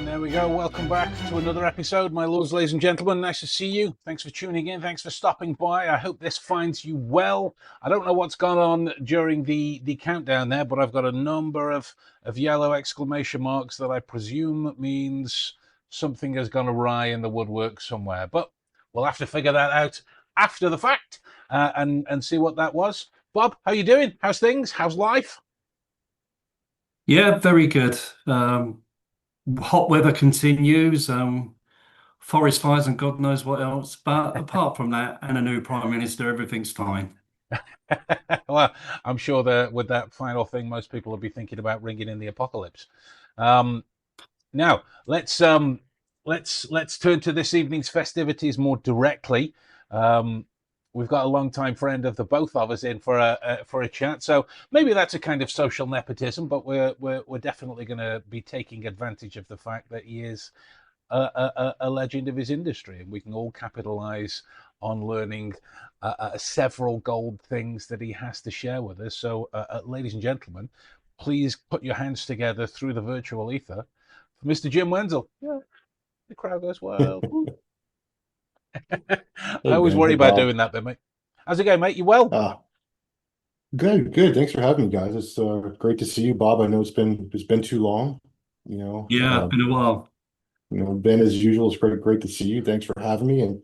And there we go. Welcome back to another episode, my lords, ladies and gentlemen. Nice to see you. Thanks for tuning in. Thanks for stopping by. I hope this finds you well. I don't know what's gone on during the countdown there, but I've got a number of yellow exclamation marks that I presume means something has gone awry in the woodwork somewhere. But we'll have to figure that out after the fact and see what that was. Bob, how you doing? How's things? How's life? Yeah, very good. Hot weather continues, forest fires and God knows what else. But apart from that, and a new Prime Minister, everything's fine. Well, I'm sure that with that final thing, most people will be thinking about ringing in the apocalypse. Now, let's turn to this evening's festivities more directly. We've got a long-time friend of the both of us in for a chat, so maybe that's a kind of social nepotism, but we're definitely going to be taking advantage of the fact that he is a legend of his industry, and we can all capitalize on learning several gold things that he has to share with us. So, ladies and gentlemen, please put your hands together through the virtual ether for Mr. Jim Wenzel. Yeah, the crowd goes wild. I Hey always Ben, worry hey about Bob. doing that bit, mate. How's it going, mate? You well? Good, good. Thanks for having me, guys. It's great to see you, Bob. I know it's been too long. You know, Yeah, uh, been a while. Ben, as usual, it's great to see you. Thanks for having me, and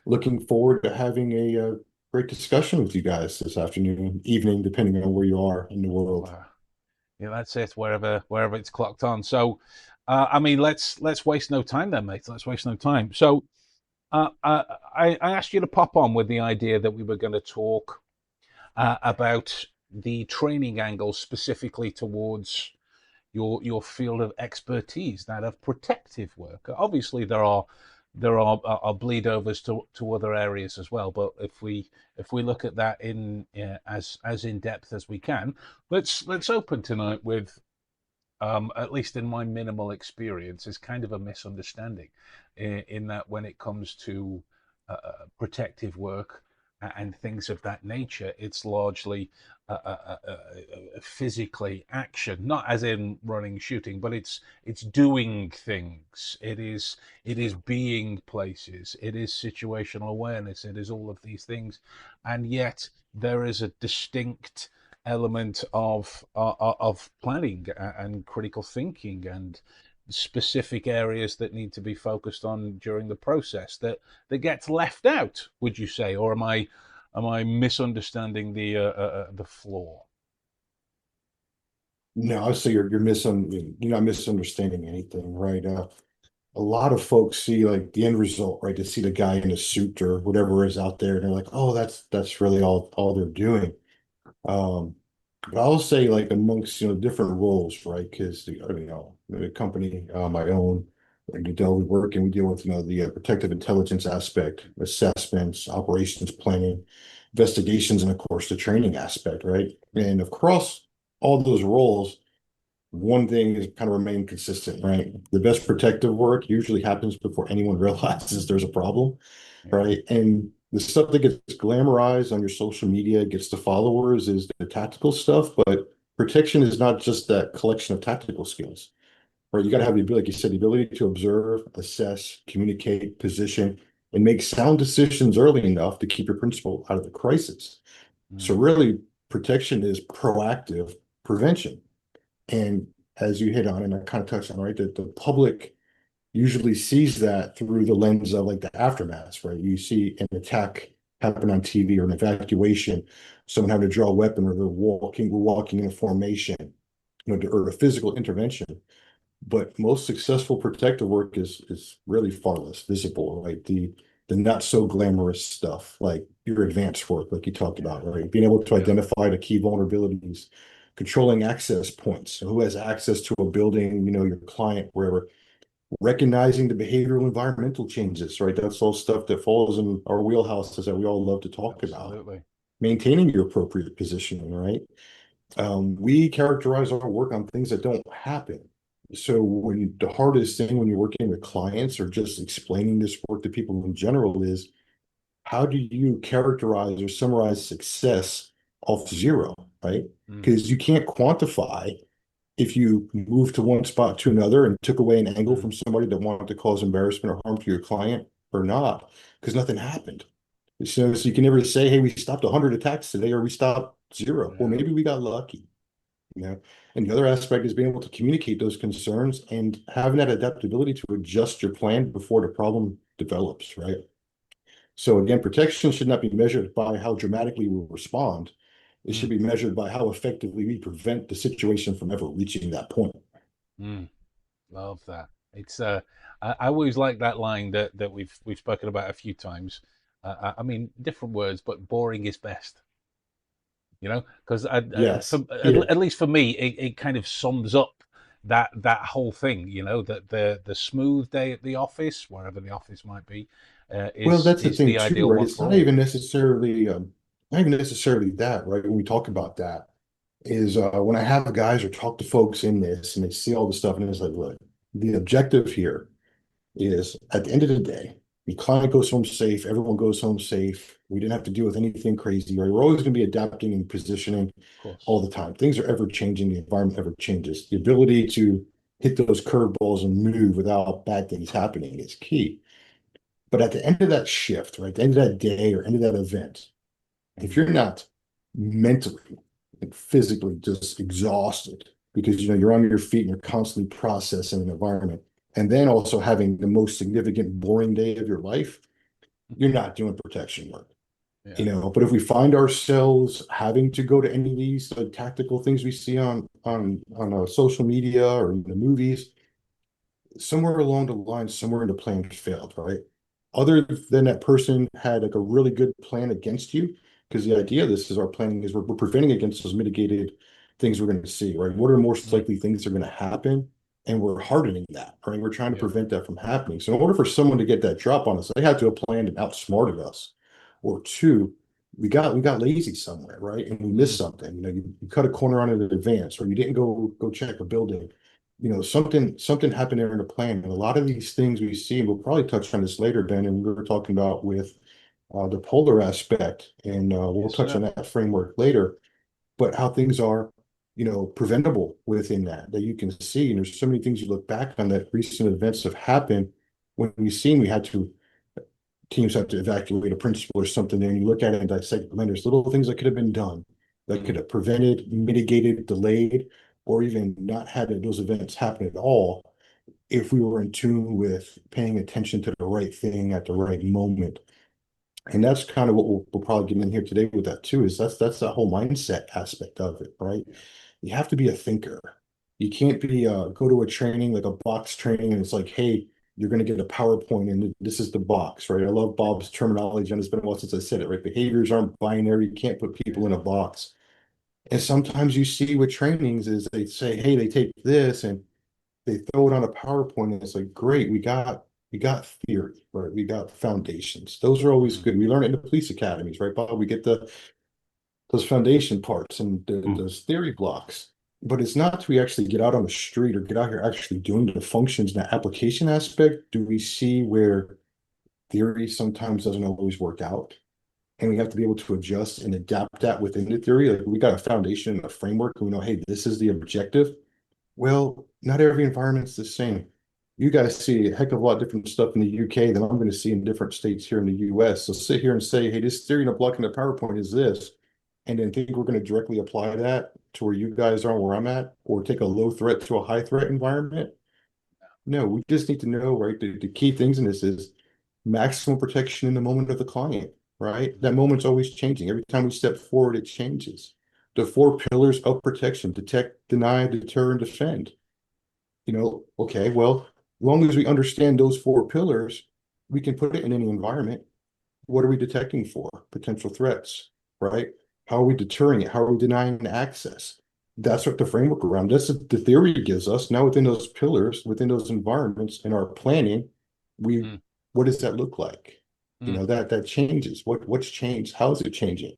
looking forward to having a great discussion with you guys this afternoon, evening, depending on where you are in the world. Uh, yeah, that's it. Wherever it's clocked on. So, I mean, let's waste no time then, mate. Let's waste no time. So, I asked you to pop on with the idea that we were going to talk about the training angle specifically towards your field of expertise, that of protective work. Obviously, there are bleed overs to other areas as well. But if we look at that in as in depth as we can, let's open tonight with at least in my minimal experience, is kind of a misunderstanding in that when it comes to protective work and things of that nature, it's largely physically action, not as in running, shooting, but it's doing things. It is being places. It is situational awareness. It is all of these things, and yet there is a distinct element of planning and critical thinking and specific areas that need to be focused on during the process that gets left out. Would you say, or am I misunderstanding the flaw? No, I would say you're not misunderstanding anything, right? A lot of folks see like the end result, right? They see the guy in a suit or whatever is out there, and they're like, "Oh, that's really all they're doing." Um, but I'll say like amongst different roles, right? Because the company I own, we work and we deal with the protective intelligence aspect, assessments, operations planning, investigations, and of course the training aspect, right? And across all those roles, one thing is kind of remain consistent, right? The best protective work usually happens before anyone realizes there's a problem, Yeah. right? And the stuff that gets glamorized on your social media, gets the followers, is the tactical stuff, but protection is not just that collection of tactical skills, right? You got to have the ability, like you said, the ability to observe, assess, communicate, position, and make sound decisions early enough to keep your principal out of the crisis. So Mm. really, protection is proactive prevention. And as you hit on, and I kind of touched on, right, that the public usually sees that through the lens of like the aftermath, right? You see an attack happen on TV or an evacuation, someone having to draw a weapon, or we're walking in a formation, or a physical intervention. But most successful protective work is really far less visible, right? The not so glamorous stuff, like your advanced work, like you talked Yeah. about, right? Being able to Yeah. identify the key vulnerabilities, controlling access points, so who has access to a building, your client, wherever, recognizing the behavioral environmental changes, right? That's all stuff that falls in our wheelhouses that we all love to talk about. Absolutely. Maintaining your appropriate positioning, right? We characterize our work on things that don't happen. So when the hardest thing when you're working with clients or just explaining this work to people in general is, how do you characterize or summarize success off zero, right? Mm. Because you can't quantify if you moved to one spot to another and took away an angle Mm. from somebody that wanted to cause embarrassment or harm to your client or not, because nothing happened. So you can never say, hey, we stopped 100 attacks today or we stopped zero. Well, Yeah. maybe we got lucky, you know. And the other aspect is being able to communicate those concerns and having that adaptability to adjust your plan before the problem develops, right? So again, protection should not be measured by how dramatically we respond. It should Mm. be measured by how effectively we prevent the situation from ever reaching that point. Mm. Love that. It's I always like that line that we've spoken about a few times. I mean, different words, but boring is best. You know, because Yes. Yeah. at least for me, it kind of sums up that whole thing. You know, that the smooth day at the office, wherever the office might be, Well, that's the is thing the too, ideal right? one It's for all. not even necessarily that, right? When we talk about that, is when I have guys or talk to folks in this and they see all the stuff and it's like, look, the objective here is at the end of the day, the client goes home safe, everyone goes home safe. We didn't have to deal with anything crazy, right? We're always going to be adapting and positioning Of course. all the time. Things are ever changing, the environment ever changes. The ability to hit those curveballs and move without bad things happening is key. But at the end of that shift, right, the end of that day or end of that event, if Mm. you're not mentally and physically just exhausted because you're on your feet and you're constantly processing an environment, and then also having the most significant boring day of your life, you're not doing protection work. Yeah. But if we find ourselves having to go to any of these tactical things we see on social media or in the movies, somewhere along the line, somewhere in the plan failed, right? Other than that person had like a really good plan against you, because the idea of this is our planning is we're preventing against those mitigated things we're going to see, right? What are most Mm. likely things that are going to happen? And we're hardening that, right? We're trying to Yeah. prevent that from happening. So in order for someone to get that drop on us, they had to have planned and outsmarted us. Or two, we got lazy somewhere, right? And we missed Mm. something. You cut a corner on it in advance, or you didn't go check a building. Something happened there in the plan. And a lot of these things we see, and we'll probably touch on this later, Ben, and we were talking about with the polar aspect, and we'll Yes, touch on sir. that framework later, but how things are, preventable within that you can see. And there's so many things you look back on that recent events have happened when we've seen teams have to evacuate a principal or something there, and you look at it and dissect, man, there's little things that could have been done that could Mm. have prevented, mitigated, delayed, or even not had those events happen at all if we were in tune with paying attention to the right thing at the right moment. And that's kind of what we'll probably get in here today with that too, is that's that whole mindset aspect of it, right? Yeah. You have to be a thinker. You can't be go to a training like a box training and it's like, hey, you're going to get a PowerPoint and this is the box, right? I love Bob's terminology, and it's been a while since I said it, right? Behaviors aren't binary. You can't put people in a box. And sometimes you see with trainings is they say, hey, they take this and they throw it on a PowerPoint and it's like, great, we got theory, right? We got foundations. Those are always Mm. good. We learn it in the police academies, right, Bob? We get those foundation parts and Mm. those theory blocks. But it's not till we actually get out on the street or get out here actually doing the functions and the application aspect, do we see where theory sometimes doesn't always work out. And we have to be able to adjust and adapt that within the theory. Like we got a foundation and a framework, and we know, hey, this is the objective. Well, not every environment's the same. You guys see a heck of a lot of different stuff in the UK than I'm going to see in different states here in the US. So sit here and say, hey, this theory in a block in the PowerPoint is this, and then think we're going to directly apply that to where you guys are and where I'm at, or take a low threat to a high threat environment. No, we just need to know, right? The key things in this is maximum protection in the moment of the client, right? That moment's always changing. Every time we step forward, it changes. The four pillars of protection: detect, deny, deter, and defend. Okay, well, as long as we understand those four pillars, we can put it in any environment. What are we detecting for? Potential threats, right? How are we deterring it? How are we denying access? That's what the framework around that's what the theory gives us. Now, within those pillars, within those environments, in our planning, we Mm. what does that look like? Mm. That changes. What's changed? How is it changing?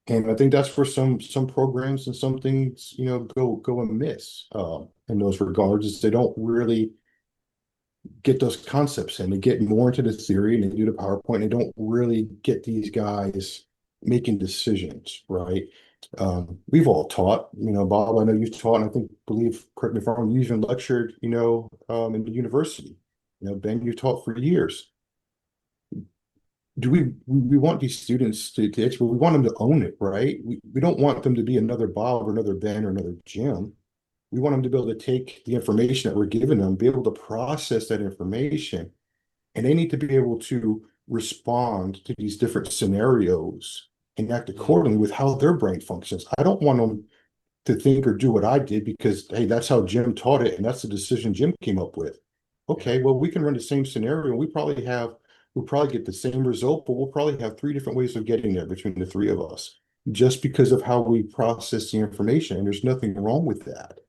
And I think that's where some programs and some things, go amiss in those regards, is they don't really get those concepts in. They get more into the theory and they do the PowerPoint. They don't really get these guys making decisions, right? We've all taught, Bob, I know you've taught, and correct me if I'm wrong, you even lectured, in the university. Ben, you taught for years. Do we want these students to expert? We want them to own it, right? We don't want them to be another Bob or another Ben or another Jim. We want them to be able to take the information that we're giving them, be able to process that information, and they need to be able to respond to these different scenarios and act accordingly with how their brain functions. I don't want them to think or do what I did because, hey, that's how Jim taught it and that's the decision Jim came up with. Okay, well, we can run the same scenario and we'll probably get the same result, but we'll probably have three different ways of getting there between the three of us just because of how we process the information. And there's nothing wrong with that.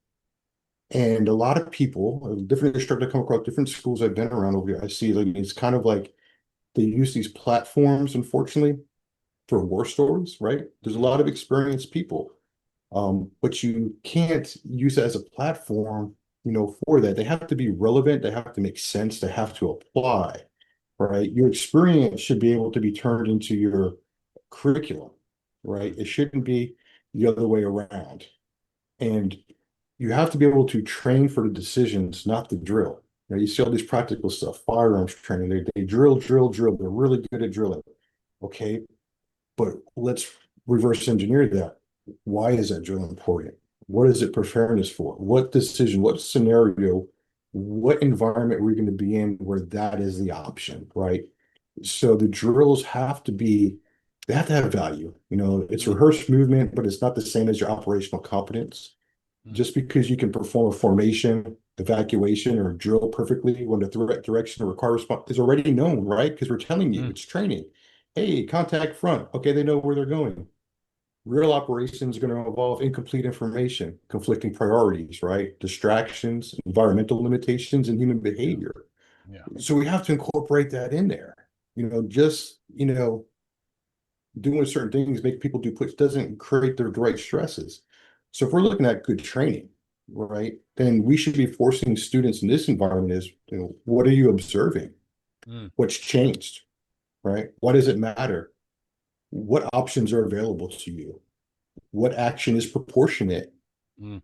And a lot of people, different instructors I come across, different schools I've been around over here, I see like it's kind of like they use these platforms, unfortunately, for war stories, right? There's a lot of experienced people, but you can't use it as a platform, for that. They have to be relevant, they have to make sense, they have to apply, right? Your experience should be able to be turned into your curriculum, right? It shouldn't be the other way around. And you have to be able to train for the decisions, not the drill. You see all these practical stuff, firearms training, they drill, drill, drill. They're really good at drilling. Okay, but let's reverse engineer that. Why is that drill important? What is it preparing us for? What decision, what scenario, what environment are we going to be in where that is the option, right? So the drills they have to have value. It's rehearsed movement, but it's not the same as your operational competence. Just because you can perform a formation, evacuation, or drill perfectly when the threat direction or required response is already known, right? Because we're telling you, it's training. Hey, contact front. Okay, they know where they're going. Real operations are going to involve incomplete information, conflicting priorities, right? Distractions, environmental limitations, and human behavior. Yeah. So we have to incorporate that in there. Doing certain things, make people do push doesn't create the right stresses. So if we're looking at good training, right, then we should be forcing students in this environment is, what are you observing? What's changed, right? Why does it matter? What options are available to you? What action is proportionate,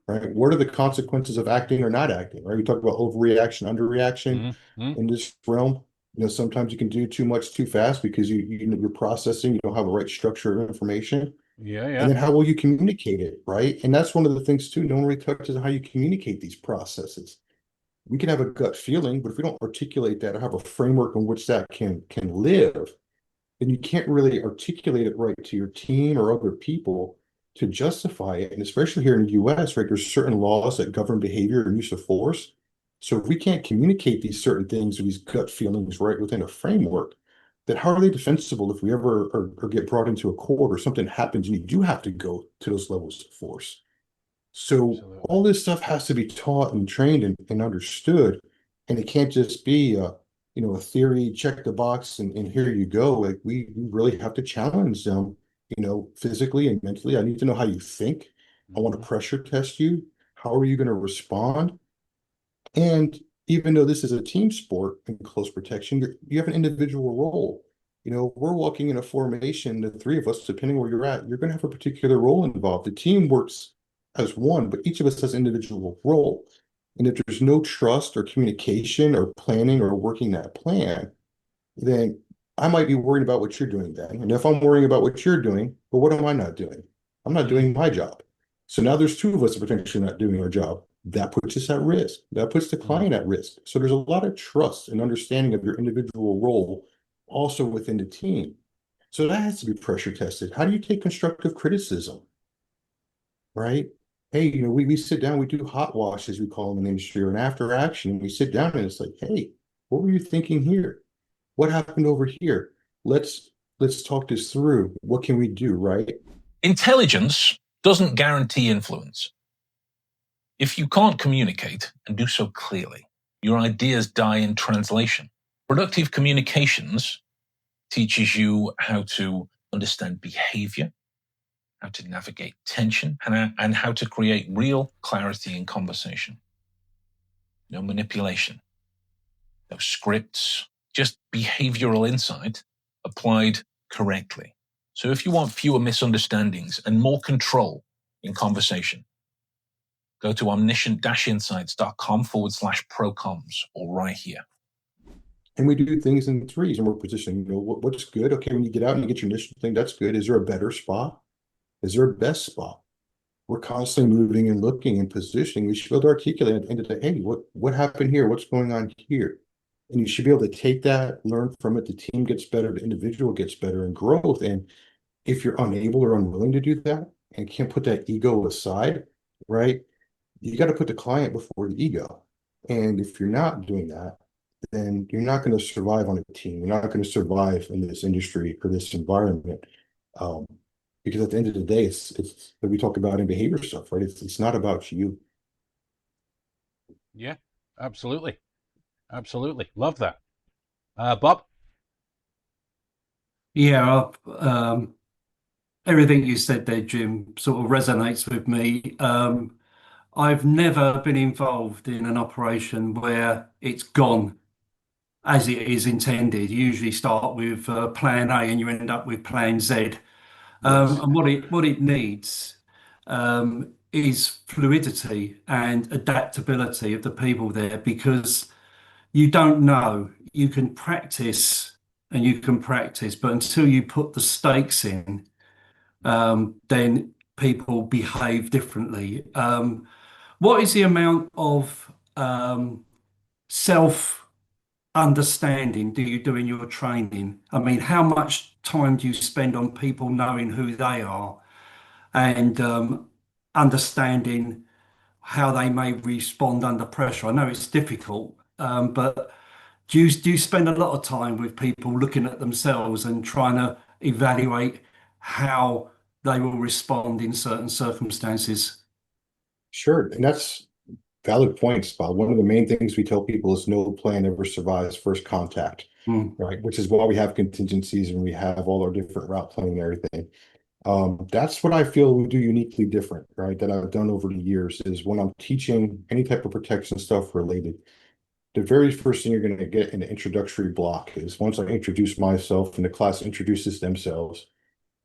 right? What are the consequences of acting or not acting, right? We talk about overreaction, underreaction in this realm. Sometimes you can do too much too fast because you're processing, you don't have the right structure of information. Yeah, And then how will you communicate it, right? And that's one of the things too, no one really touches on how you communicate these processes. We can have a gut feeling, but if we don't articulate that or have a framework in which that can live, then you can't really articulate it right to your team or other people to justify it. And especially here in the US, right, there's certain laws that govern behavior and use of force. So if we can't communicate these certain things or these gut feelings right within a framework, then how are they defensible if we ever or get brought into a court or something happens and you do have to go to those levels of force? So absolutely. all this stuff has to be taught and trained and understood. And it can't just be a theory, check the box and here you go. Like we really have to challenge them, physically and mentally. I need to know how you think. I want to pressure test you. How are you going to respond? And even though this is a team sport and close protection, you have an individual role. We're walking in a formation, the three of us, depending where you're at, you're going to have a particular role involved. The team works as one, but each of us has an individual role. And if there's no trust or communication or planning or working that plan, then I might be worried about what you're doing then. And if I'm worrying about what you're doing, well, what am I not doing? I'm not doing my job. So now there's two of us potentially not doing our job. That puts us at risk. That puts the client at risk. So there's a lot of trust and understanding of your individual role also within the team. So that has to be pressure tested. How do you take constructive criticism? Right? Hey, we sit down, we do hot wash, as we call them in the industry, or an after action, and we sit down and it's like, hey, what were you thinking here? What happened over here? Let's talk this through. What can we do, right? Intelligence doesn't guarantee influence. If you can't communicate and do so clearly, your ideas die in translation. Productive communications teaches you how to understand behavior, how to navigate tension, and how to create real clarity in conversation. No manipulation, no scripts, just behavioral insight applied correctly. So if you want fewer misunderstandings and more control in conversation, go to omniscient-insights.com/procoms or right here. And we do things in threes, and we're positioning, what's good? Okay, when you get out and you get your initial thing, that's good. Is there a better spot? Is there a best spot? We're constantly moving and looking and positioning. We should be able to articulate at the end of the day, hey, what happened here? What's going on here? And you should be able to take that, learn from it. The team gets better, the individual gets better, and growth. And if you're unable or unwilling to do that and can't put that ego aside, right? You got to put the client before the ego. And if you're not doing that, then you're not going to survive on a team. You're not going to survive in this industry or this environment. Because at the end of the day, it's what we talk about in behavior stuff, right? It's not about you. Yeah, absolutely. Absolutely. Love that. Bob? Yeah, everything you said there, Jim, sort of resonates with me. I've never been involved in an operation where it's gone as it is intended. You usually start with plan A and you end up with plan Z. Yes. And what it needs is fluidity and adaptability of the people there, because you don't know. You can practice and you can practice, but until you put the stakes in, then people behave differently. What is the amount of self understanding do you do in your training? I mean, how much time do you spend on people knowing who they are and understanding how they may respond under pressure? I know it's difficult, but do you spend a lot of time with people looking at themselves and trying to evaluate how they will respond in certain circumstances? Sure. And that's valid points, Bob. One of the main things we tell people is no plan ever survives first contact, Mm, right? Which is why we have contingencies and we have all our different route planning and everything. That's what I feel we do uniquely different, right? That I've done over the years is when I'm teaching any type of protection stuff related, the very first thing you're going to get in the introductory block is once I introduce myself and the class introduces themselves,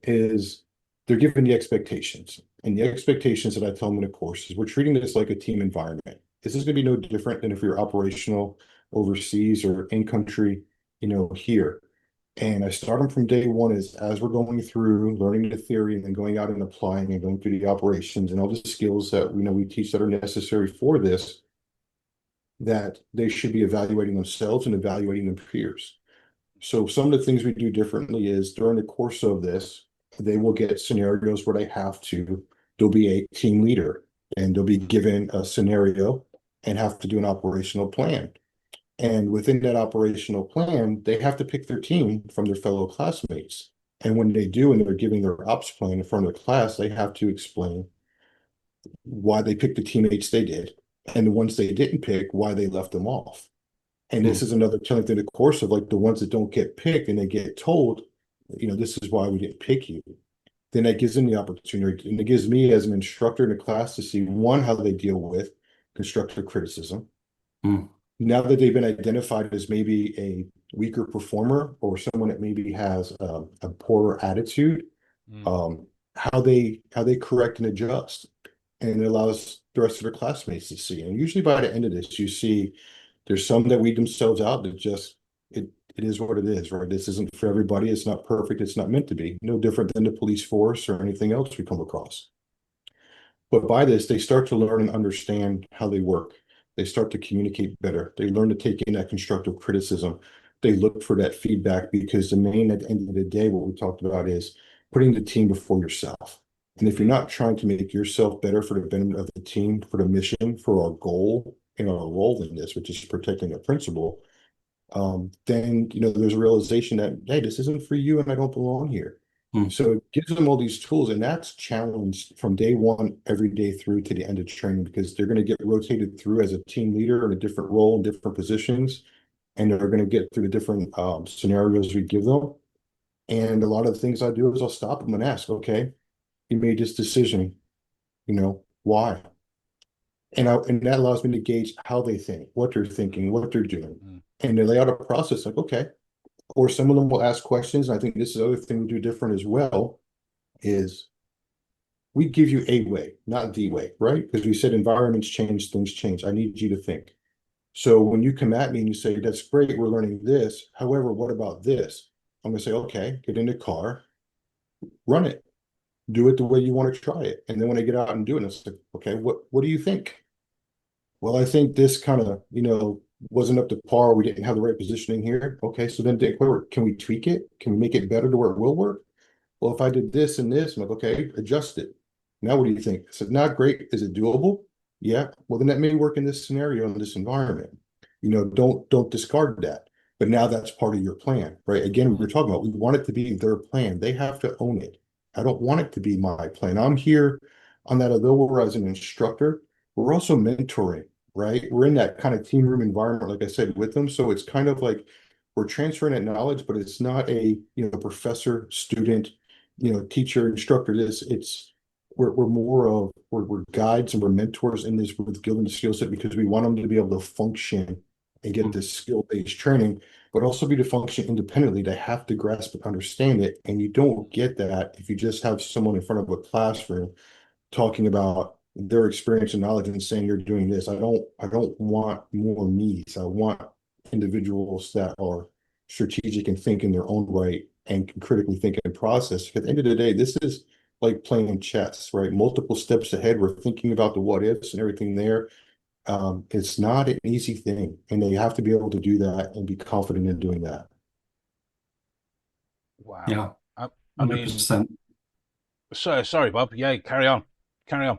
is they're given the expectations. And the expectations that I tell them in the course is we're treating this like a team environment. This is going to be no different than if you're operational overseas or in country, here. And I start them from day one as we're going through learning the theory and then going out and applying and going through the operations and all the skills that we teach that are necessary for this, that they should be evaluating themselves and evaluating their peers. So some of the things we do differently is during the course of this, they will get scenarios where there'll be a team leader and they'll be given a scenario and have to do an operational plan. And within that operational plan, they have to pick their team from their fellow classmates. And when they do, and they're giving their ops plan in front of the class, they have to explain why they picked the teammates they did. And the ones they didn't pick, why they left them off. And this is another telling through the course of like the ones that don't get picked and they get told, this is why we didn't pick you. Then that gives them the opportunity, and it gives me as an instructor in a class to see one, how they deal with constructive criticism. mm, Now that they've been identified as maybe a weaker performer or someone that maybe has a poorer attitude, how they correct and adjust, and it allows the rest of their classmates to see. And usually by the end of this, you see there's some that weed themselves out that just it is what it is, right? This isn't for everybody. It's not perfect. It's not meant to be. No different than the police force or anything else we come across. But by this, they start to learn and understand how they work. They start to communicate better. They learn to take in that constructive criticism. They look for that feedback because the main, at the end of the day, what we talked about is putting the team before yourself. And if you're not trying to make yourself better for the benefit of the team, for the mission, for our goal and our role in this, which is protecting a principle, then there's a realization that, hey, this isn't for you and I don't belong here. mm. So it gives them all these tools, and that's challenged from day one every day through to the end of training, because they're going to get rotated through as a team leader in a different role in different positions, and they're going to get through the different scenarios we give them. And a lot of the things I do is I'll stop them and ask, okay, you made this decision, why? And that allows me to gauge how they think, what they're thinking, what they're doing. And they lay out a process like, okay, or some of them will ask questions. I think this is the other thing we do different as well, is we give you a way, not the way, right? Because we said environments change, things change. I need you to think. So when you come at me and you say, that's great, we're learning this. However, what about this? I'm going to say, okay, get in the car, run it, do it the way you want to try it. And then when I get out and do it, it's like, okay, what do you think? Well, I think this kind of, wasn't up to par. We didn't have the right positioning here. Okay, so then can we tweak it? Can we make it better to where it will work? Well, if I did this and this, I'm like, okay, adjust it. Now, what do you think? I said, not great. Is it doable? Yeah. Well, then that may work in this scenario, in this environment. Don't discard that. But now that's part of your plan, right? Again, we were talking about, we want it to be their plan. They have to own it. I don't want it to be my plan. I'm here on that, although we're as an instructor, we're also mentoring, right? We're in that kind of team room environment, like I said, with them. So it's kind of like we're transferring that knowledge, but it's not a, professor, student, teacher, instructor. We're more of we're guides and we're mentors in this with building the skill set, because we want them to be able to function and get this skill-based training, but also be to function independently. They have to grasp and understand it. And you don't get that if you just have someone in front of a classroom talking about their experience and knowledge and saying you're doing this. I don't want more me's. I want individuals that are strategic and think in their own right and can critically think and process. At the end of the day, this is like playing chess, right? Multiple steps ahead. We're thinking about the what ifs and everything there. It's not an easy thing, and they have to be able to do that and be confident in doing that. Wow. Yeah, I mean, 100%. sorry, Bob. Yeah, carry on. Carry on.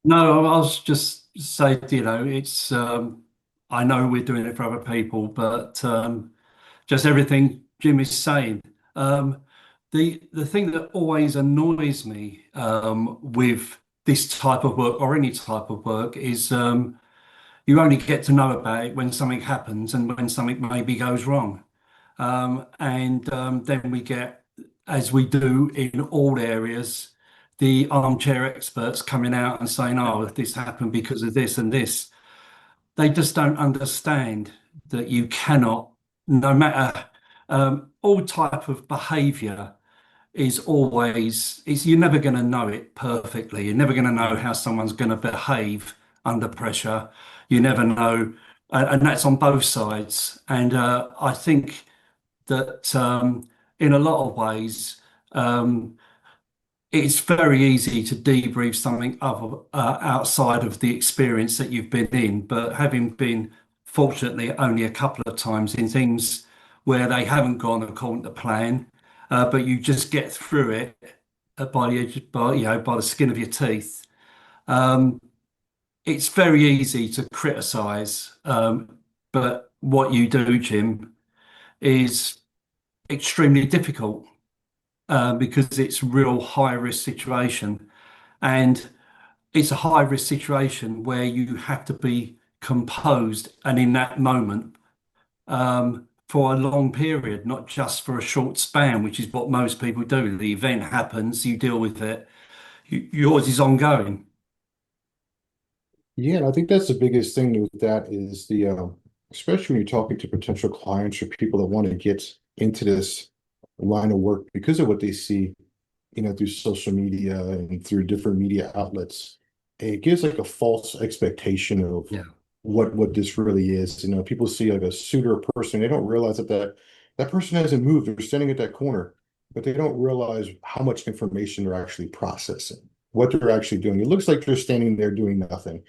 No, I was just saying, it's I know we're doing it for other people, but just everything Jim is saying. The thing that always annoys me with this type of work or any type of work is you only get to know about it when something happens and when something maybe goes wrong. And then we get, as we do in all areas, the armchair experts coming out and saying, oh, this happened because of this and this. They just don't understand that you cannot, no matter all type of behaviour you're never going to know it perfectly. You're never going to know how someone's going to behave under pressure. You never know, and that's on both sides. And I think that in a lot of ways, it's very easy to debrief something outside of the experience that you've been in. But having been fortunately only a couple of times in things where they haven't gone according to plan, but you just get through it by the edge, by the skin of your teeth. It's very easy to criticize, but what you do, Jim, is extremely difficult because it's a real high risk situation. And it's a high risk situation where you have to be composed and in that moment for a long period, not just for a short span, which is what most people do. The event happens, you deal with it. Yours is ongoing. Yeah, and I think that's the biggest thing with that is especially when you're talking to potential clients or people that want to get into this line of work because of what they see, through social media and through different media outlets. It gives like a false expectation of Yeah. what this really is. People see like a suit or a person, they don't realize that person hasn't moved. They're standing at that corner, but they don't realize how much information they're actually processing, what they're actually doing. It looks like they're standing there doing nothing,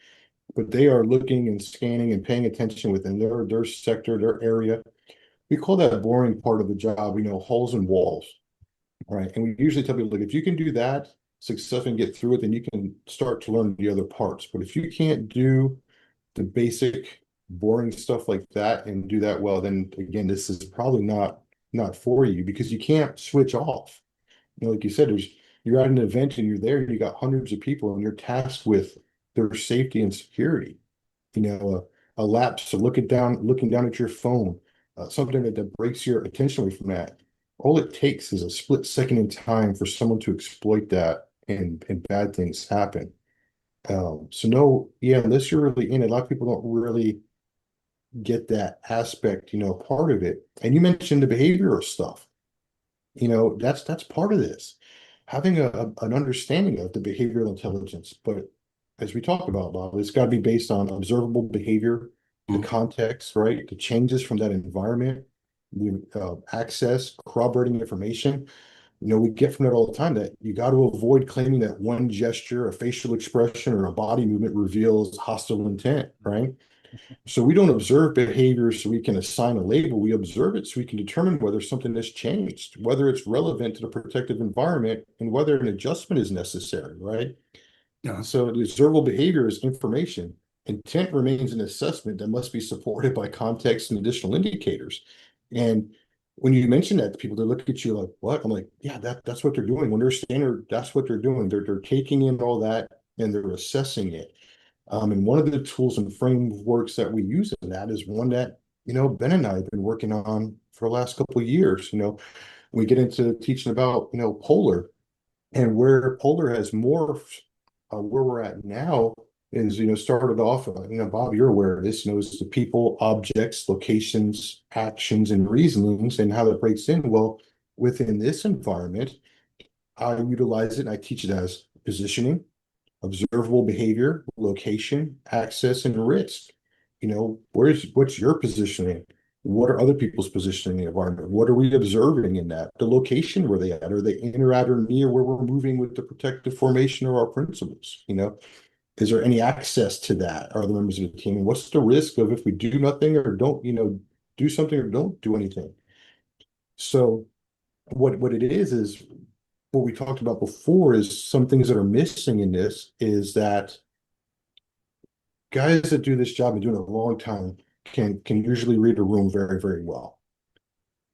but they are looking and scanning and paying attention within their sector, their area. We call that boring part of the job, holes and walls, right? And we usually tell people, like, if you can do that successfully and get through it, then you can start to learn the other parts. But if you can't do the basic boring stuff like that and do that well, then again, this is probably not for you, because you can't switch off. Like you said, you're at an event and you're there and you got hundreds of people and you're tasked with their safety and security. A lapse, so looking down at your phone, something that breaks your attention away from that. All it takes is a split second in time for someone to exploit that, and bad things happen. So no, yeah, unless you're really in it, a lot of people don't really get that aspect, part of it. And you mentioned the behavioral stuff. That's part of this. Having an understanding of the behavioral intelligence. But as we talked about, Bob, it's got to be based on observable behavior, the context, right? The changes from that environment, the access, corroborating information. We get from that all the time that you got to avoid claiming that one gesture, a facial expression, or a body movement reveals hostile intent, right? So we don't observe behavior so we can assign a label. We observe it so we can determine whether something has changed, whether it's relevant to the protective environment, and whether an adjustment is necessary, right? Yeah. So the observable behavior is information. Intent remains an assessment that must be supported by context and additional indicators. And when you mention that to people, they look at you like, what? I'm like, yeah, that's what they're doing. When they're standard, that's what they're doing. They're taking in all that and they're assessing it. And one of the tools and frameworks that we use in that is one that, Ben and I have been working on for the last couple of years. We get into teaching about, polar, and where polar has morphed, where we're at now is, started off, Bob, you're aware of this, is the people, objects, locations, actions, and reasonings, and how that breaks in. Well, within this environment, I utilize it and I teach it as positioning, observable behavior, location, access, and risk. What's your positioning? What are other people's positioning in the environment? What are we observing in that? The location where they at? Are they in or at or near where we're moving with the protective formation or our principles? Is there any access to that? Are the members of the team? And what's the risk of if we do nothing or don't, do something or don't do anything? So what it is what we talked about before is some things that are missing in this is that guys that do this job and doing it a long time can usually read a room very, very well.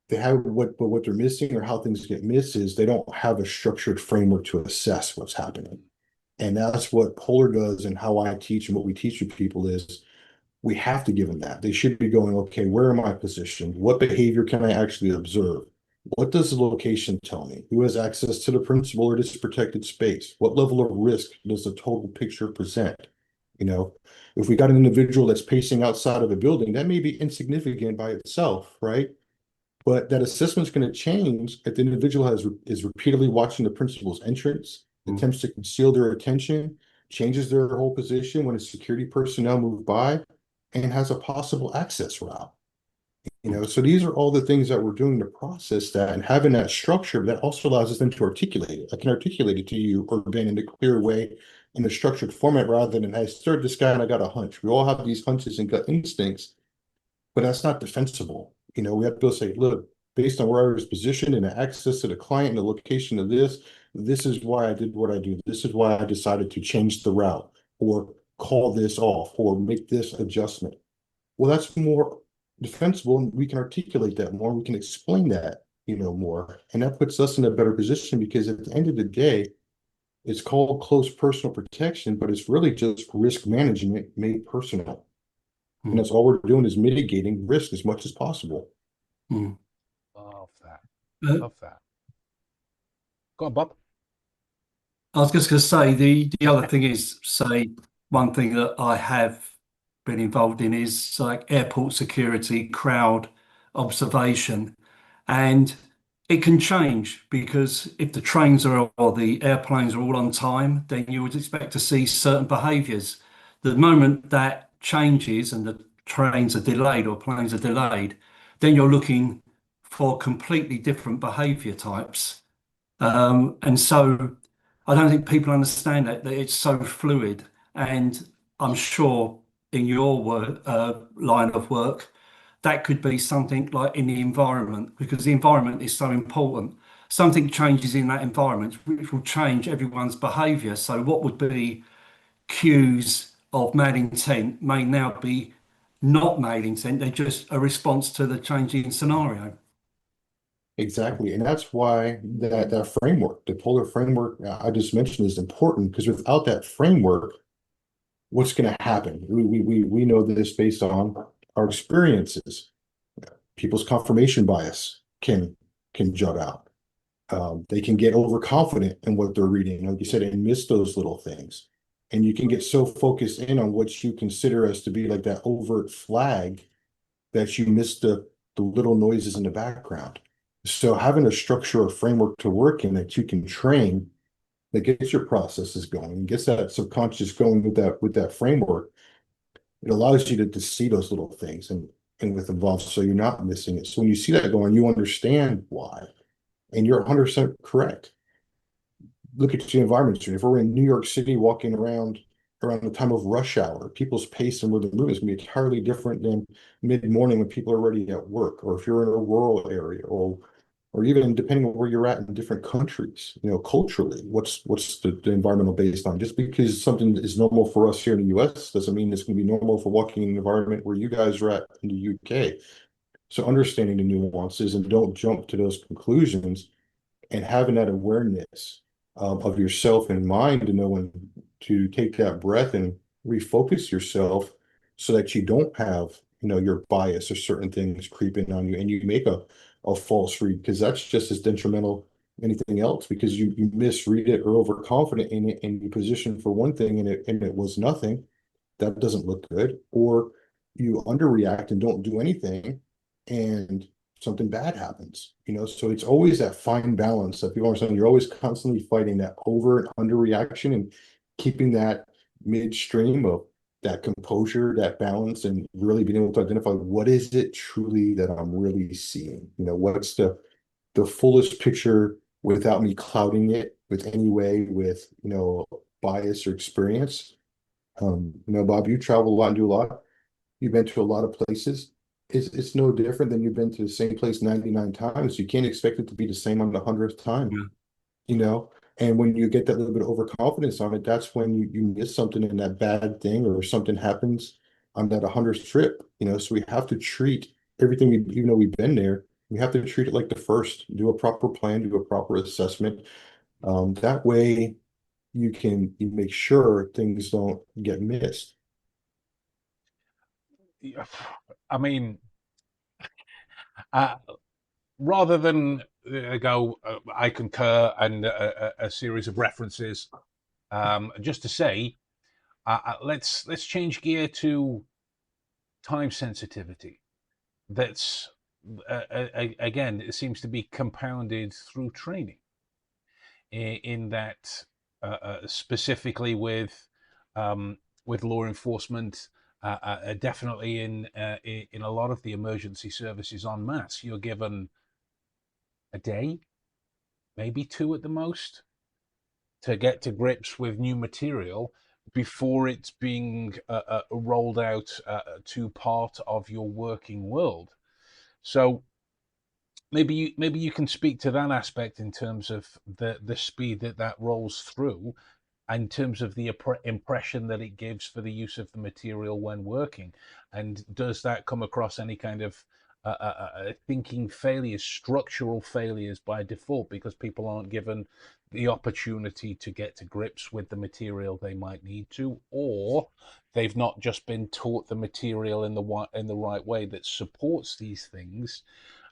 They have but what they're missing or how things get missed is they don't have a structured framework to assess what's happening. And that's what Polar does and how I teach and what we teach to people is we have to give them that. They should be going, okay, where am I positioned? What behavior can I actually observe? What does the location tell me? Who has access to the principal or this protected space? What level of risk does the total picture present? If we got an individual that's pacing outside of a building, that may be insignificant by itself, right? But that assessment is going to change if the individual is repeatedly watching the principal's entrance, attempts to conceal their attention, changes their whole position when a security personnel move by, and has a possible access route. So these are all the things that we're doing to process that and having that structure that also allows us then to articulate it. I can articulate it to you or Ben in a clear way in a structured format rather than I stirred this guy and I got a hunch. We all have these hunches and gut instincts, but that's not defensible. We have to be able to say, look, based on where I was positioned and the access to the client and the location of this is why I did what I do. This is why I decided to change the route or call this off or make this adjustment. Well, that's more defensible and we can articulate that more. We can explain that, more. And that puts us in a better position because at the end of the day, it's called close personal protection, but it's really just risk management made personal. And that's all we're doing is mitigating risk as much as possible. Love that. Love that. Go on, Bob. I was just going to say the other thing is, say, one thing that I have been involved in is like airport security, crowd observation, and it can change because if the trains are or the airplanes are all on time, then you would expect to see certain behaviours. The moment that changes and the trains are delayed or planes are delayed, then you're looking for completely different behaviour types. And so I don't think people understand that it's so fluid. And I'm sure in your work, line of work, that could be something like in the environment, because the environment is so important. Something changes in that environment, which will change everyone's behaviour. So what would be cues of mad intent may now be not mad intent. They're just a response to the changing scenario. Exactly. And that's why that framework, the polar framework I just mentioned is important because without that framework, what's going to happen? We know this based on our experiences. People's confirmation bias can jut out. They can get overconfident in what they're reading, like you said, and miss those little things. And you can get so focused in on what you consider as to be like that overt flag that you miss the little noises in the background. So having a structure or framework to work in that you can train, that gets your processes going and gets that subconscious going with that framework, it allows you to see those little things and with involved, so you're not missing it. So when you see that going, you understand why, and you're 100% correct. Look at the environment. If we're in New York City walking around the time of rush hour, people's pace and where they're moving is going to be entirely different than mid-morning when people are already at work, or if you're in a rural area, or even depending on where you're at in different countries, culturally, what's the environmental baseline? Just because something is normal for us here in the US doesn't mean it's going to be normal for walking in an environment where you guys are at in the UK. So understanding the nuances, and don't jump to those conclusions, and having that awareness of yourself and mind to know when to take that breath and refocus yourself, so that you don't have your bias or certain things creeping on you, and you make a false read, because that's just as detrimental anything else, because you misread it or overconfident in it, and you position for one thing and it was nothing. That doesn't look good. Or you underreact and don't do anything, and something bad happens. So it's always that fine balance that people are saying. You're always constantly fighting that over and under reaction, and keeping that midstream of that composure, that balance, and really being able to identify what is it truly that I'm really seeing. What's the fullest picture without me clouding it with any way with bias or experience. Bob, you travel a lot and do a lot. You've been to a lot of places. It's no different than you've been to the same place 99 times. You can't expect it to be the same on the 100th time. And when you get that little bit of overconfidence on it, that's when you miss something, and that bad thing or something happens on that 100th trip. So we have to treat everything, even though we've been there, we have to treat it like the first. Do a proper plan, do a proper assessment. That way you make sure things don't get missed. I mean, rather than go, I concur, and a series of references, just to say, let's change gear to time sensitivity. That's again, it seems to be compounded through training. In that, specifically with law enforcement, definitely in a lot of the emergency services en masse, you're given a day, maybe two at the most, to get to grips with new material before it's being rolled out to part of your working world. So maybe you can speak to that aspect in terms of the speed that rolls through, in terms of the impression that it gives for the use of the material when working. And does that come across any kind of thinking failures, structural failures by default, because people aren't given the opportunity to get to grips with the material they might need to, or they've not just been taught the material in the right way that supports these things,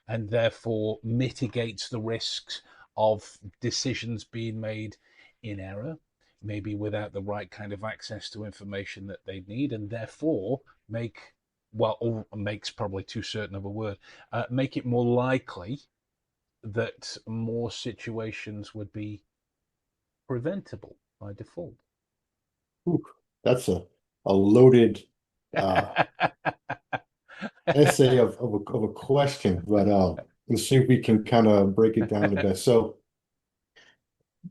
and therefore mitigates the risks of decisions being made in error, maybe without the right kind of access to information that they need, and therefore makes probably too certain of a word, make it more likely that more situations would be preventable by default. Ooh, that's a loaded essay of a question, but let's see if we can kind of break it down a bit. So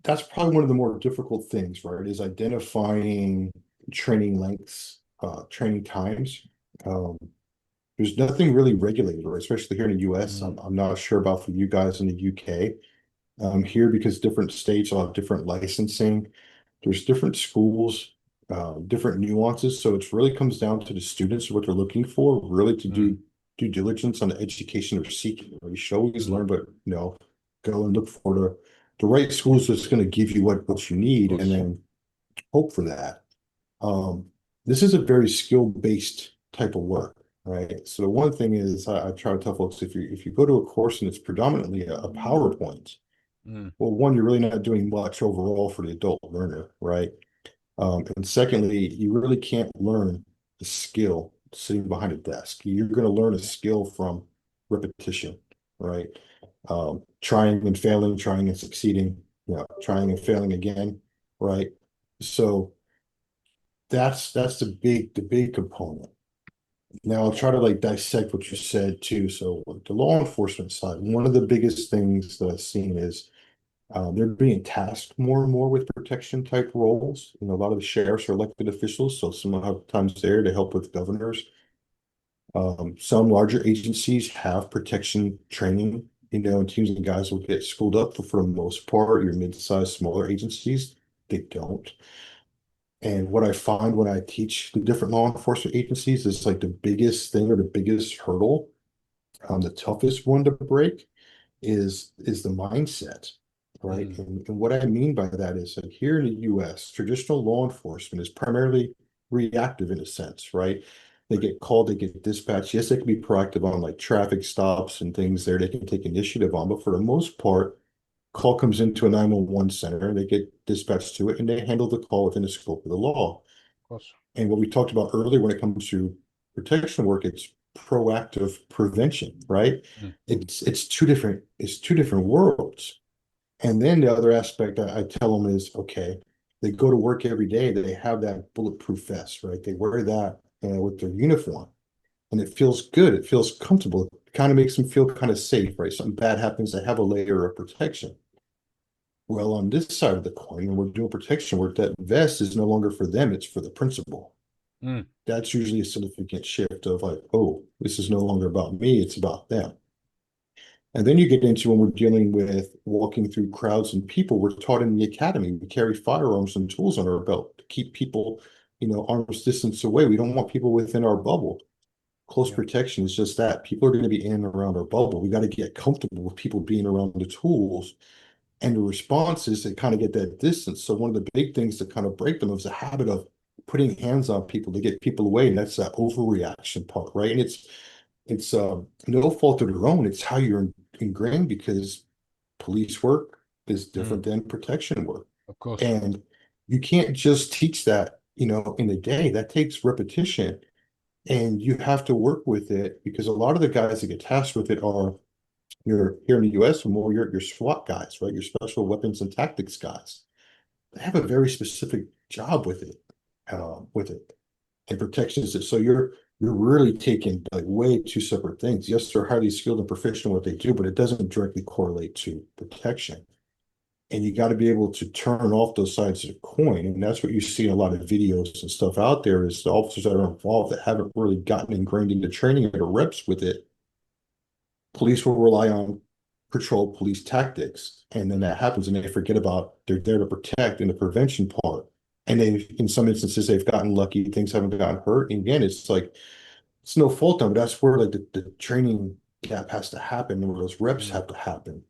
that's probably one of the more difficult things, right? Is identifying training lengths, training times. There's nothing really regulated, right? Especially here in the US. I'm not sure about for you guys in the UK. Here, because different states will have different licensing. There's different schools, different nuances. So it really comes down to the students, what they're looking for, really to do due diligence on the education they're seeking. You should always learn, but go and look for the right schools that's going to give you what you need, and then hope for that. This is a very skill-based type of work, right? So the one thing is, I try to tell folks, if you go to a course and it's predominantly a PowerPoint, well, one, you're really not doing much overall for the adult learner, right? And secondly, you really can't learn the skill sitting behind a desk. You're going to learn a skill from repetition, right? Trying and failing, trying and succeeding, trying and failing again, right? So that's the big component. Now I'll try to like dissect what you said too. So the law enforcement side, one of the biggest things that I've seen is they're being tasked more and more with protection type roles. A lot of the sheriffs are elected officials, so sometimes there to help with governors. Some larger agencies have protection training, and teams and guys will get schooled up, but for the most part, your mid-sized, smaller agencies, they don't. And what I find when I teach the different law enforcement agencies is like the biggest thing or the biggest hurdle, the toughest one to break is the mindset, right? And what I mean by that is like here in the US, traditional law enforcement is primarily reactive in a sense, right? They get called, they get dispatched. Yes, they can be proactive on like traffic stops and things there they can take initiative on, but for the most part, call comes into a 911 center, they get dispatched to it, and they handle the call within the scope of the law. Of course. And what we talked about earlier when it comes to protection work, it's proactive prevention, right? It's two different worlds. And then the other aspect I tell them is, okay, they go to work every day, they have that bulletproof vest, right? They wear that with their uniform, and it feels good, it feels comfortable, it kind of makes them feel kind of safe, right? Something bad happens, they have a layer of protection. Well, on this side of the coin, when we're doing protection work, that vest is no longer for them, it's for the principal. That's usually a significant shift of like, oh, this is no longer about me, it's about them. And then you get into when we're dealing with walking through crowds and people, we're taught in the academy, we carry firearms and tools on our belt to keep people, arm's distance away. We don't want people within our bubble. Close protection is just that. People are going to be in and around our bubble. We got to get comfortable with people being around the tools. And the response is to kind of get that distance. So one of the big things to kind of break them is a habit of putting hands on people to get people away. And that's that overreaction part, right? And it's no fault of their own. It's how you're ingrained, because police work is different than protection work. Of course. And you can't just teach that, in a day. That takes repetition. And you have to work with it, because a lot of the guys that get tasked with it are here in the US, or more your SWAT guys, right? Your special weapons and tactics guys. They have a very specific job with it, and protections. So you're really taking like way two separate things. Yes, they're highly skilled and proficient in what they do, but it doesn't directly correlate to protection. And you got to be able to turn off those sides of the coin. And that's what you see in a lot of videos and stuff out there, is the officers that are involved that haven't really gotten ingrained into training or the reps with it. Police will rely on patrol police tactics. And then that happens and they forget about they're there to protect in the prevention part. And then in some instances, they've gotten lucky, things haven't gotten hurt. And again, it's like, it's no fault on, but that's where like the training gap has to happen, and where those reps have to happen.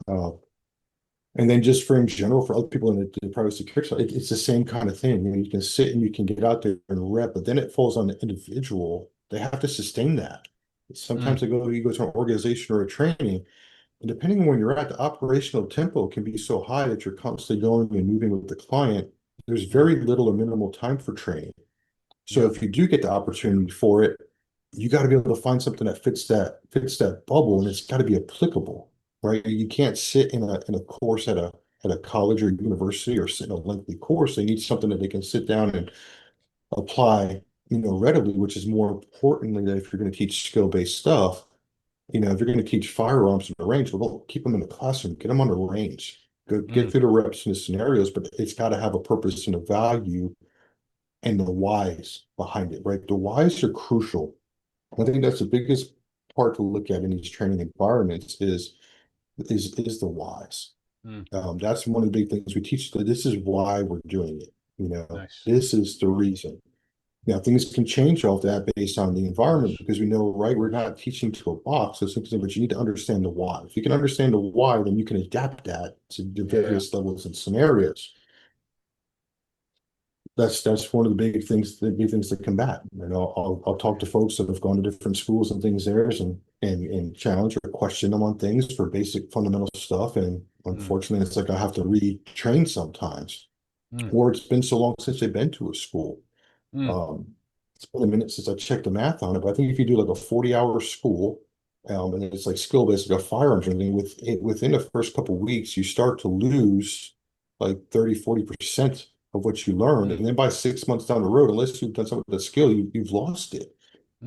And then just for in general, for other people in the private security side, it's the same kind of thing. You can sit and you can get out there and rep, but then it falls on the individual. They have to sustain that. Sometimes you go to an organization or a training, and depending on where you're at, the operational tempo can be so high that you're constantly going and moving with the client. There's very little or minimal time for training. So if you do get the opportunity for it, you got to be able to find something that fits that bubble, and it's got to be applicable, right? You can't sit in a course at a college or university, or sit in a lengthy course. They need something that they can sit down and apply, readily, which is more importantly that if you're going to teach skill-based stuff, if you're going to teach firearms in the range, well, don't keep them in the classroom, get them on the range, go get through the reps and the scenarios, but it's got to have a purpose and a value and the whys behind it, right? The whys are crucial. I think that's the biggest part to look at in these training environments is the whys. That's one of the big things we teach. That this is why we're doing it. Nice. This is the reason. Now things can change off that based on the environment, because we know, right? We're not teaching to a box, so something, but you need to understand the why. If you can understand the why, then you can adapt that to the various levels and scenarios. That's one of the big things to combat. I'll talk to folks that have gone to different schools and things there, and challenge or question them on things for basic fundamental stuff. And unfortunately, it's like I have to retrain sometimes, or it's been so long since they've been to a school. it's been a minute since I checked the math on it, but I think if you do like a 40-hour school, and it's like skill based, like a firearms and everything, within the first couple of weeks, you start to lose like 30-40% of what you learned. And then by 6 months down the road, unless you've done something with the skill, you've lost it.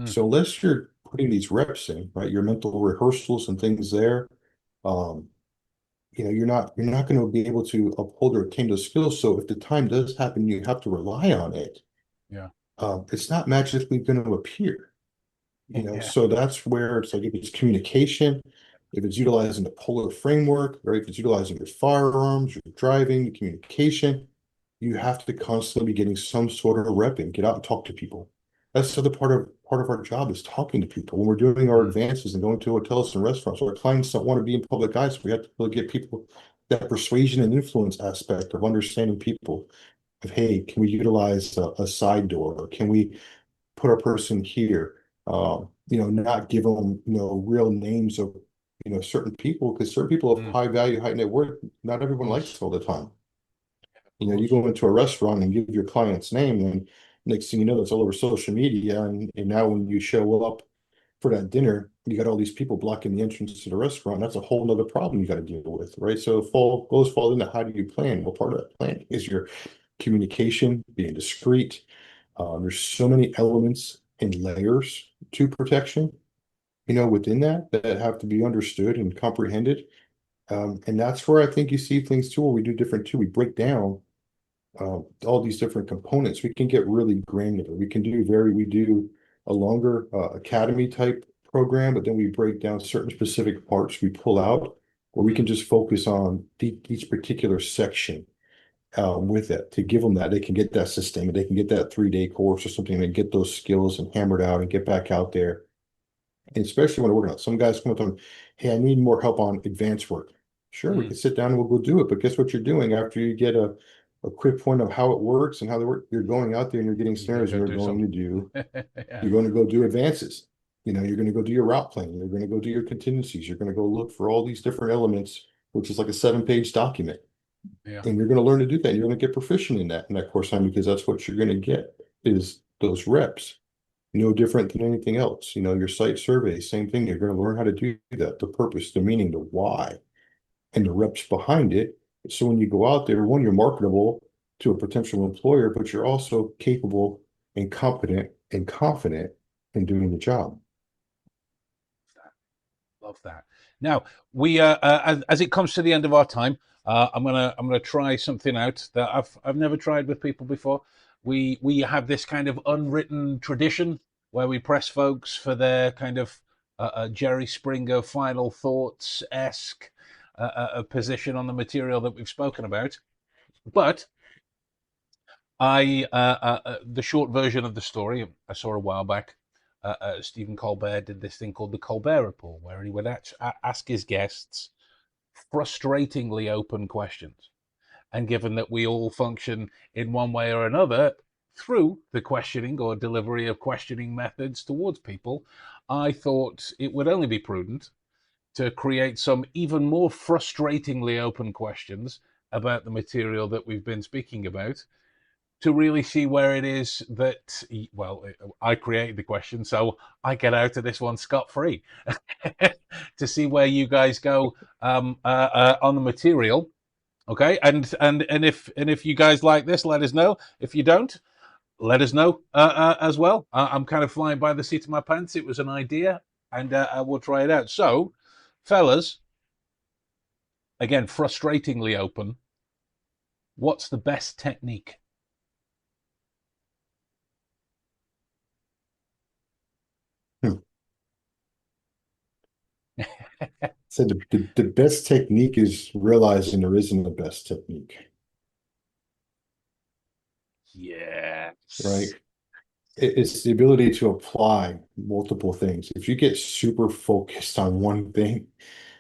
So unless you're putting these reps in, right, your mental rehearsals and things there, you're not going to be able to uphold or attain those skills. So if the time does happen, you have to rely on it. Yeah. It's not magically going to appear. Yeah. So that's where it's like if it's communication, if it's utilizing the polar framework, or if it's utilizing your firearms, your driving, your communication, you have to constantly be getting some sort of rep in, get out and talk to people. That's the other part of our job is talking to people. When we're doing our advances and going to hotels and restaurants, our clients don't want to be in public eyes. So we have to really get people that persuasion and influence aspect of understanding people. Of, hey, can we utilize a side door? Or can we put a person here? Not give them, real names of, certain people, because certain people of high value, high net worth, not everyone likes all the time. You go into a restaurant and give your client's name, and next thing you know, it's all over social media. And now when you show up for that dinner, you got all these people blocking the entrance to the restaurant. That's a whole nother problem you got to deal with, right? So those fall into how do you plan? Well, part of that plan is your communication, being discreet. There's so many elements and layers to protection, within that have to be understood and comprehended. And that's where I think you see things too, where we do different too. We break down all these different components. We can get really granular. We do a longer academy type program, but then we break down certain specific parts we pull out, or we can just focus on each particular section with it to give them that. They can get that sustainment. They can get that 3-day course or something and get those skills and hammered out and get back out there. And especially when we're working out, some guys come up to them, hey, I need more help on advanced work. Sure, we can sit down and we'll go do it. But guess what you're doing after you get a quick point of how it works and how they work? You're going out there and you're getting scenarios you're going to do. You're going to go do advances. You're going to go do your route plan. You're going to go do your contingencies. You're going to go look for all these different elements, which is like a 7-page document. Yeah. And you're going to learn to do that. You're going to get proficient in that course time, because that's what you're going to get is those reps. No different than anything else. Your site survey, same thing. You're going to learn how to do that, the purpose, the meaning, the why, and the reps behind it. So when you go out there, one, you're marketable to a potential employer, but you're also capable and competent and confident in doing the job. Love that. Now we, as it comes to the end of our time, I'm gonna try something out that I've never tried with people before. We have this kind of unwritten tradition where we press folks for their kind of Jerry Springer final thoughts-esque position on the material that we've spoken about. But the short version of the story I saw a while back, Stephen Colbert did this thing called the Colbert Report, where he would ask his guests frustratingly open questions. And given that we all function in one way or another through the questioning or delivery of questioning methods towards people, I thought it would only be prudent to create some even more frustratingly open questions about the material that we've been speaking about, to really see where it is that, well, I created the question, so I get out of this one scot-free, to see where you guys go on the material. Okay, and if you guys like this, let us know. If you don't, let us know as well. I'm kind of flying by the seat of my pants. It was an idea, and I will try it out. So, fellas, again, frustratingly open. What's the best technique? So the best technique is realizing there isn't a best technique. Yes. Right. It's the ability to apply multiple things. If you get super focused on one thing,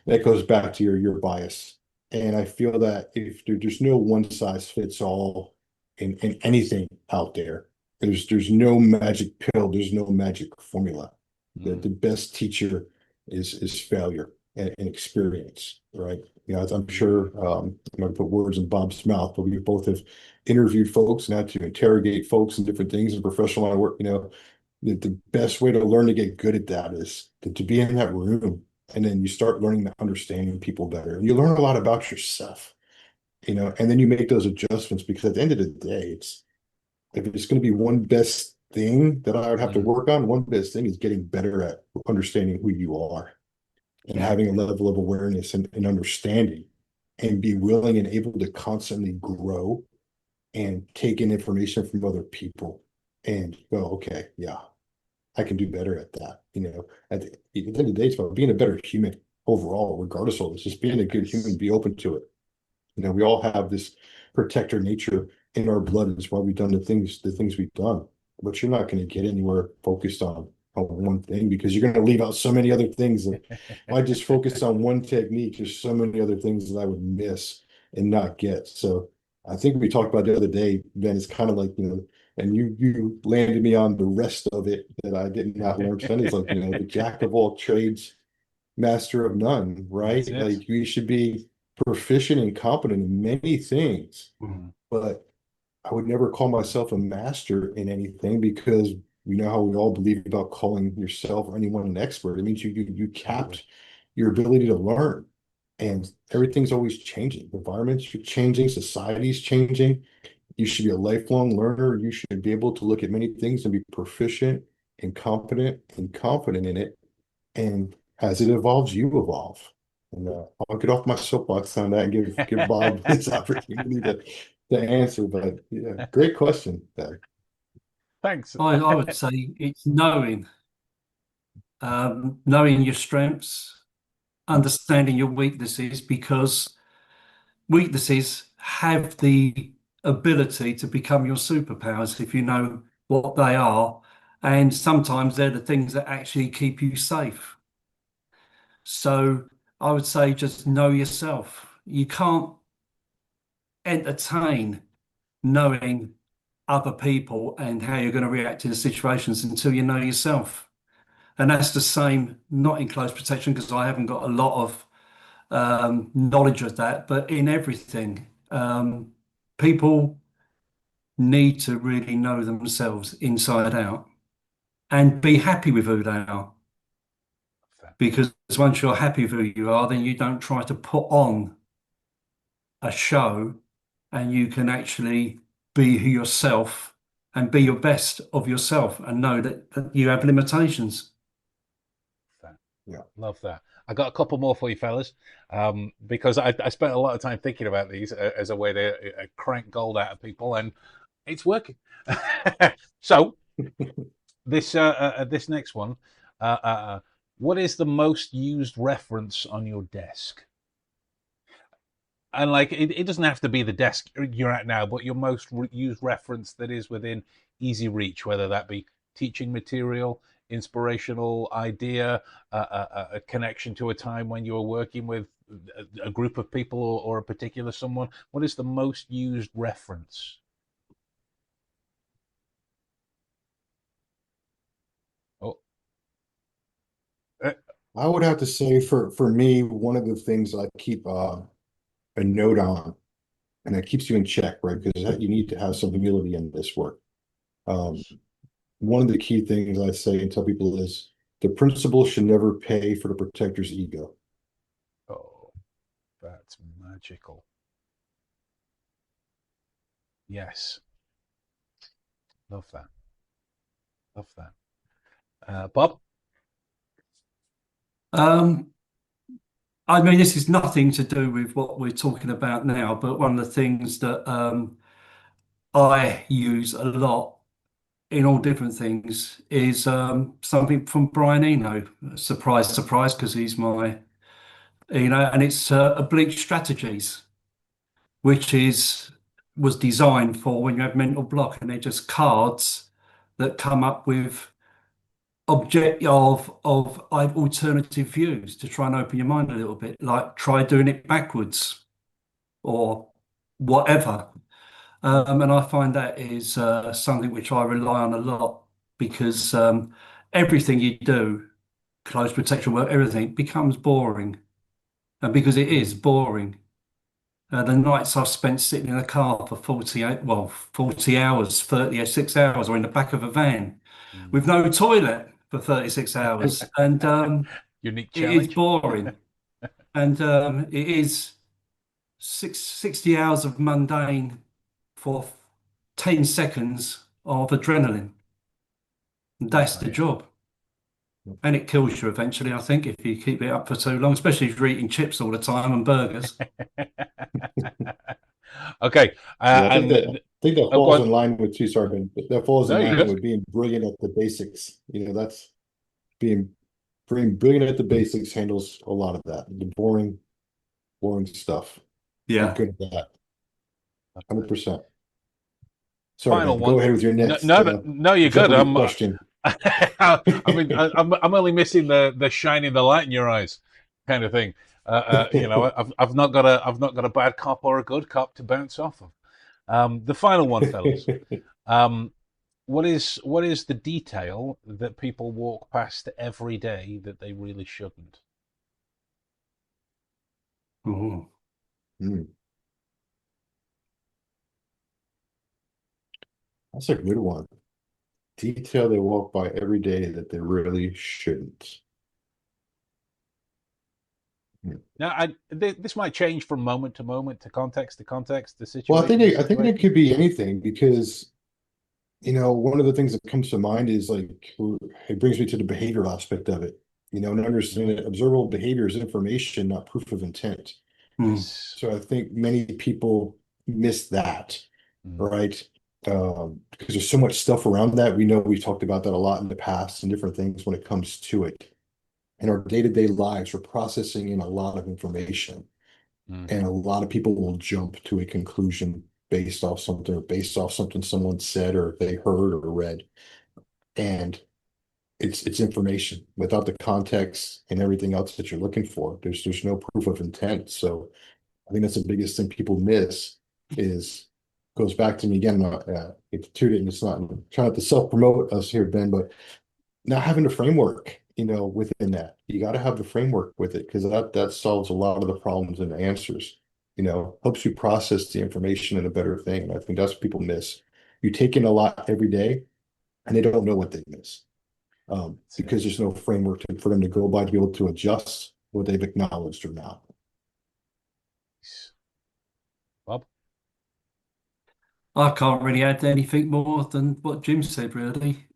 that goes back to your bias. And I feel that if there's no one size fits all in anything out there, there's no magic pill, there's no magic formula. The best teacher is failure and experience, right? I'm sure I'm going to put words in Bob's mouth, but we both have interviewed folks and had to interrogate folks and different things in professional line of work. The best way to learn to get good at that is to be in that room, and then you start learning to understanding people better. You learn a lot about yourself, and then you make those adjustments, because at the end of the day, if it's going to be one best thing that I would have to work on, one best thing is getting better at understanding who you are and having a level of awareness and understanding, and be willing and able to constantly grow and take in information from other people and go, okay, yeah, I can do better at that. At the end of the day, it's about being a better human overall, regardless of this, just being a good human, be open to it. We all have this protector nature in our blood. It's why we've done the things we've done. But you're not going to get anywhere focused on one thing, because you're going to leave out so many other things. And if I just focus on one technique, there's so many other things that I would miss and not get. So I think we talked about the other day, Ben, it's kind of like, and you landed me on the rest of it that I did not learn. So it's like, the jack of all trades, master of none, right? Like, you should be proficient and competent in many things, but I would never call myself a master in anything, because you know how we all believe about calling yourself or anyone an expert. It means you capped your ability to learn, and everything's always changing. Environments are changing, society's changing. You should be a lifelong learner. You should be able to look at many things and be proficient and competent and confident in it. And as it evolves, you evolve. And I'll get off my soapbox on that and give Bob his opportunity to answer. But yeah, great question there. Thanks. I would say it's knowing your strengths, understanding your weaknesses, because weaknesses have the ability to become your superpowers if you know what they are. And sometimes they're the things that actually keep you safe. So I would say just know yourself. You can't entertain knowing other people and how you're going to react in the situations until you know yourself. And that's the same, not in close protection, because I haven't got a lot of knowledge of that, but in everything. People need to really know themselves inside out and be happy with who they are. Because once you're happy with who you are, then you don't try to put on a show, and you can actually be yourself and be your best of yourself, and know that you have limitations. Yeah, love that. I got a couple more for you, fellas, because I spent a lot of time thinking about these as a way to crank gold out of people, and it's working. So this next one, what is the most used reference on your desk? And like, it doesn't have to be the desk you're at now, but your most used reference that is within easy reach, whether that be teaching material, inspirational idea, a connection to a time when you were working with a group of people, or a particular someone. What is the most used reference? Oh, I would have to say, for me, one of the things I keep a note on, and it keeps you in check, right? Because you need to have some humility in this work. One of the key things I say and tell people is, the principal should never pay for the protector's ego. oh, that's magical. Yes. Love that. Love that. Bob? I mean, this is nothing to do with what we're talking about now, but one of the things that I use a lot in all different things is something from Brian Eno. Surprise, surprise, because he's my, and it's oblique strategies, which was designed for when you have mental block, and they're just cards that come up with alternative views to try and open your mind a little bit, like try doing it backwards or whatever. And I find that is something which I rely on a lot, because everything you do, close protection work, everything becomes boring. and because it is boring. The nights I've spent sitting in a car for 40 hours, 36 hours, or in the back of a van Mm. with no toilet for 36 hours. And Unique it is challenge. boring. And it is 60 hours of mundane for 10 seconds of adrenaline. And that's the Right. job. And it kills you eventually, I think, if you keep it up for too long, especially if you're eating chips all the time and burgers. Okay. Yeah, And I think that oh, go falls on. in line with too, sorry, Ben, but that falls No, in you're line good. with being brilliant at the basics. That's being brilliant at the basics handles a lot of that. The boring stuff. You're Yeah. good at that. 100%. Sorry, Final Ben. Go one. ahead with your No, next no, no, no, you're good. Jeopardy question. I mean, I'm only missing the shining the light in your eyes, kind of thing. I've not got a bad cop or a good cop to bounce off of. The final one, fellas. What is the detail that people walk past every day that they really shouldn't? Ooh. That's a good one. Detail they walk by every day that they really shouldn't. Now, this might change from moment to moment, to context, the Well, situation to I think it situation. could be anything because one of the things that comes to mind is like it brings me to the behavioral aspect of it. And understanding that observable behavior is information, not proof of intent. Mm. Yes. So I think many people miss that, Mm, right? Because there's so much stuff around that. We know we've talked about that a lot in the past and different things when it comes to it. In our day-to-day lives, we're processing in a lot of information. mm, And a lot of people will jump to a conclusion based off something or based off something someone said or they heard or read. And it's information without the context and everything else that you're looking for. There's no proof of intent. So I think that's the biggest thing people miss is goes back to me again. It's toot it and it's not I'm trying not to self-promote us here, Ben, but not having a framework, within that. You got to have the framework with it because that solves a lot of the problems and the answers, helps you process the information in a better thing. And I think that's what people miss. You take in a lot every day and they don't know what they miss. that's it. Because there's no framework for them to go by to be able to adjust what they've acknowledged or not. Bob? I can't really add anything more than what Jim said, really.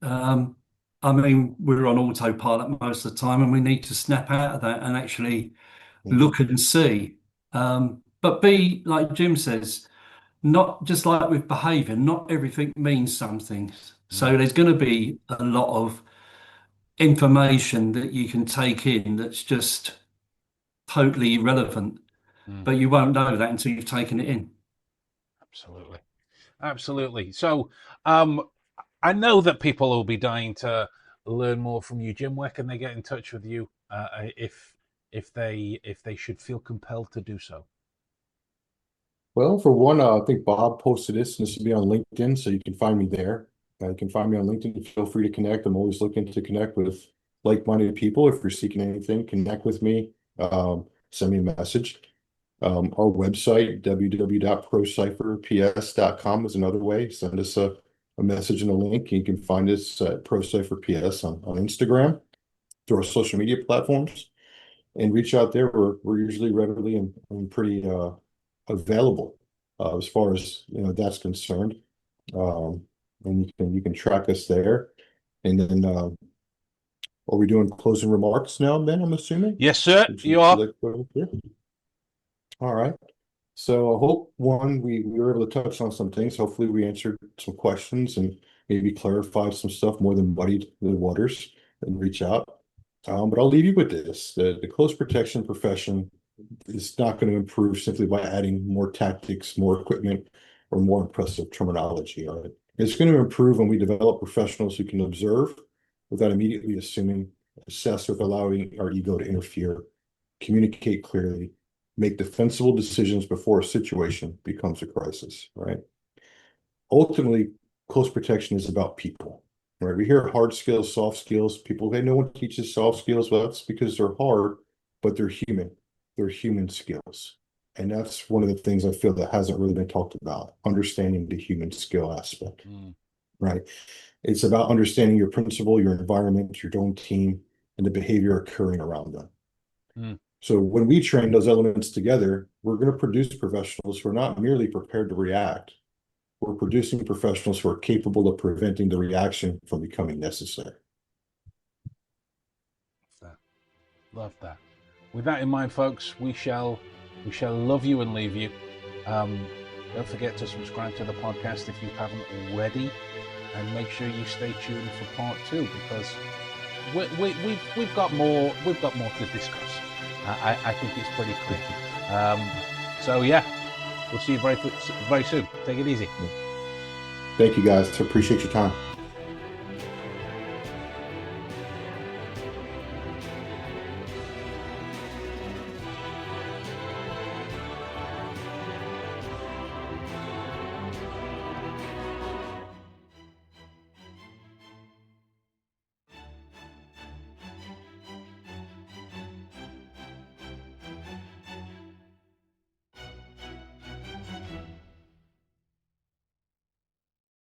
I mean, we're on autopilot most of the time, and we need to snap out of that and actually Mhm. look and see. But be, like Jim says, not just like with behavior, not everything means something. So Mm, there's going to be a lot of information that you can take in that's just totally irrelevant, mm, but you won't know that until you've taken it in. absolutely. Absolutely. So, um, I know that people will be dying to learn more from you, Jim. Where can they get in touch with you if they should feel compelled to do so? Well, for one, I think Bob posted this, and this will be on LinkedIn, so you can find me there. You can find me on LinkedIn. Feel free to connect. I'm always looking to connect with like-minded people. If you're seeking anything, connect with me. Send me a message. Our website, www.procipherps.com is another way. Send us a message and a link. You can find us at ProCipherPS on Instagram through our social media platforms and reach out there. We're usually readily and pretty available as far as that's concerned. Um, and you can track us there. And then are we doing closing remarks now, Ben, I'm assuming? Yes, sir. Would You you are. like to go over here? All right. So I hope one, we were able to touch on some things. Hopefully we answered some questions and maybe clarified some stuff more than muddied the waters and reach out. But I'll leave you with this. The close protection profession is not going to improve simply by adding more tactics, more equipment, or more impressive terminology on it. It's going to improve when we develop professionals who can observe without immediately assuming, assess with allowing our ego to interfere, communicate clearly, make defensible decisions before a situation becomes a crisis, right? Ultimately, close protection is about people, right? We hear hard skills, soft skills. People, hey, no one teaches soft skills. Well, that's because they're hard, but they're human. their human skills. And that's one of the things I feel that hasn't really been talked about, understanding the human skill aspect, right? It's about understanding your principal, your environment, your own team, and the behavior occurring around them. So when we train those elements together, we're going to produce professionals who are not merely prepared to react. We're producing professionals who are capable of preventing the reaction from becoming necessary. Love that. With that in mind, folks, we shall love you and leave you. Don't forget to subscribe to the podcast if you haven't already, and make sure you stay tuned for part 2, because we've got more to discuss. I think it's pretty clear. So yeah, we'll see you very soon. Take it easy. Thank you, guys. Appreciate your time.